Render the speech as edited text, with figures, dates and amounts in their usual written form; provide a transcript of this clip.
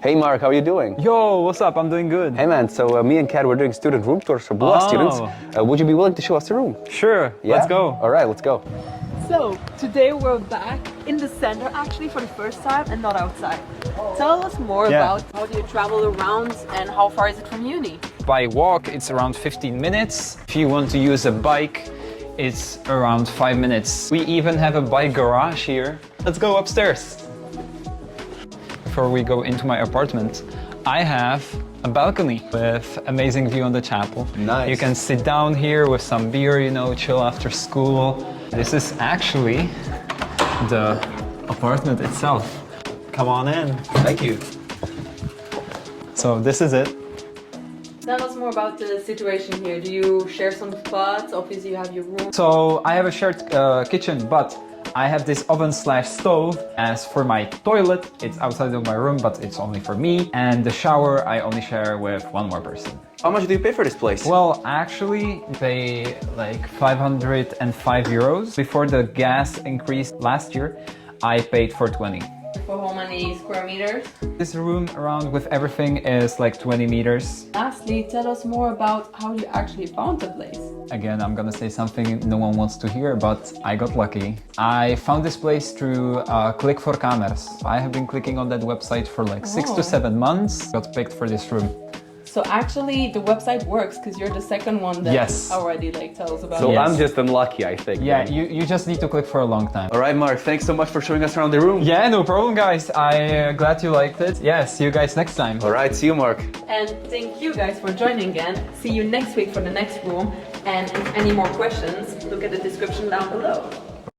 Hey Mark, how are you doing? Yo, what's up? I'm doing good. Hey man, so me and Kat, we're doing student room tours for Breda students. Would you be willing to show us the room? Sure, Yeah? let's go. All right, let's go. So, today we're back in the center actually for the first time and not outside. Tell us more about how do you travel around and how far is it from uni? By walk, it's around 15 minutes. If you want to use a bike, it's around 5 minutes. We even have a bike garage here. Let's go upstairs. Before we go into my apartment, I have a balcony with amazing view on the chapel. Nice. You can sit down here with some beer, you know, chill after school. This is actually the apartment itself. Come on in. Thank you. So this is it. Tell us more about the situation here. Do you share some spots? Obviously you have your room. So I have a shared kitchen, but I have this oven/stove. As for my toilet, it's outside of my room, but it's only for me. And the shower, I only share with one more person. How much do you pay for this place? Well, actually, pay like 505 euros. Before the gas increased last year, I paid for 20. For how many square meters? This room around with everything is like 20 meters. Lastly, tell us more about how you actually found the place. Again, I'm gonna say something no one wants to hear, but I got lucky. I found this place through Click for Kamers. I have been clicking on that website for like 6 to 7 months. Got picked for this room. So actually the website works because you're the second one that already like tells about it. So I'm just unlucky, I think. Yeah, you just need to click for a long time. All right, Mark, thanks so much for showing us around the room. Yeah, no problem, guys. I'm glad you liked it. Yeah, see you guys next time. All right, see you, Mark. And thank you guys for joining again. See you next week for the next room. And if any more questions, look at the description down below.